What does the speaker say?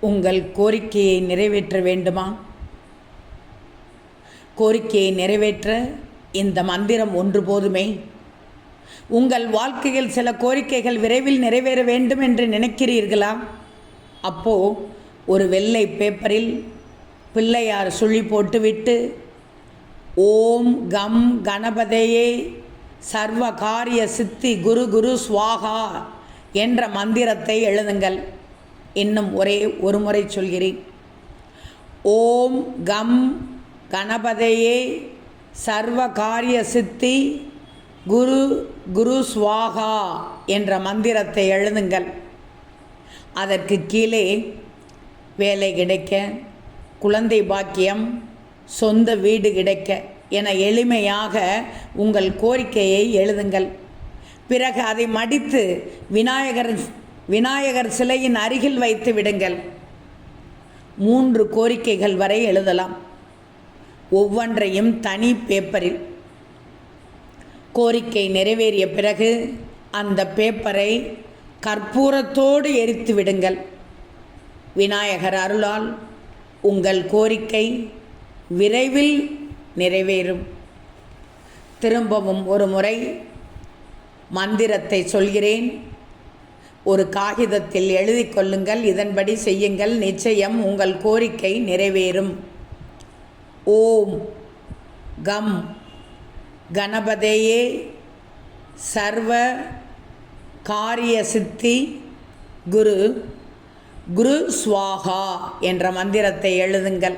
உங்கள் கோரிக்கையை நிறைவேற்ற வேண்டுமா? கோரிக்கையை நிறைவேற்ற இந்த மந்திரம் ஒன்று போதுமே. உங்கள் வாழ்க்கையில் சில கோரிக்கைகள் விரைவில் நிறைவேற வேண்டும் என்று நினைக்கிறீர்களா? அப்போது ஒரு வெள்ளை பேப்பரில் பிள்ளையார் சுழி போட்டுவிட்டு ஓம் கம் கணபதையே சர்வ காரிய சித்தி குரு குரு ஸ்வாகா என்ற மந்திரத்தை எழுதுங்கள். இன்னும் ஒரு முறை சொல்கிறேன். ஓம் கம் கணபதையே சர்வ காரிய சித்தி குரு குரு ஸ்வாகா என்ற மந்திரத்தை எழுதுங்கள். அதற்கு கீழே வேலை கிடைக்க, குழந்தை பாக்கியம், சொந்த வீடு கிடைக்க என எளிமையாக உங்கள் கோரிக்கையை எழுதுங்கள். பிறகு அதை மடித்து விநாயகர் சிலையின் அருகில் வைத்து விடுங்கள். 3 கோரிக்கைகள் வரை எழுதலாம். ஒவ்வொன்றையும் தனி பேப்பரில். கோரிக்கை நிறைவேறிய பிறகு அந்த பேப்பரை கற்பூரத்தோடு எரித்து விடுங்கள். விநாயகர் அருளால் உங்கள் கோரிக்கை விரைவில் நிறைவேறும். திரும்பவும் ஒரு முறை மந்திரத்தை சொல்கிறேன். ஒரு காகிதத்தில் எழுதி கொள்ளுங்கள். இதன்படி செய்யுங்கள். நிச்சயம் உங்கள் கோரிக்கை நிறைவேறும். ஓம் கம் கணபதையே சர்வ காரிய சித்தி குரு குரு ஸ்வாகா என்ற மந்திரத்தை எழுதுங்கள்.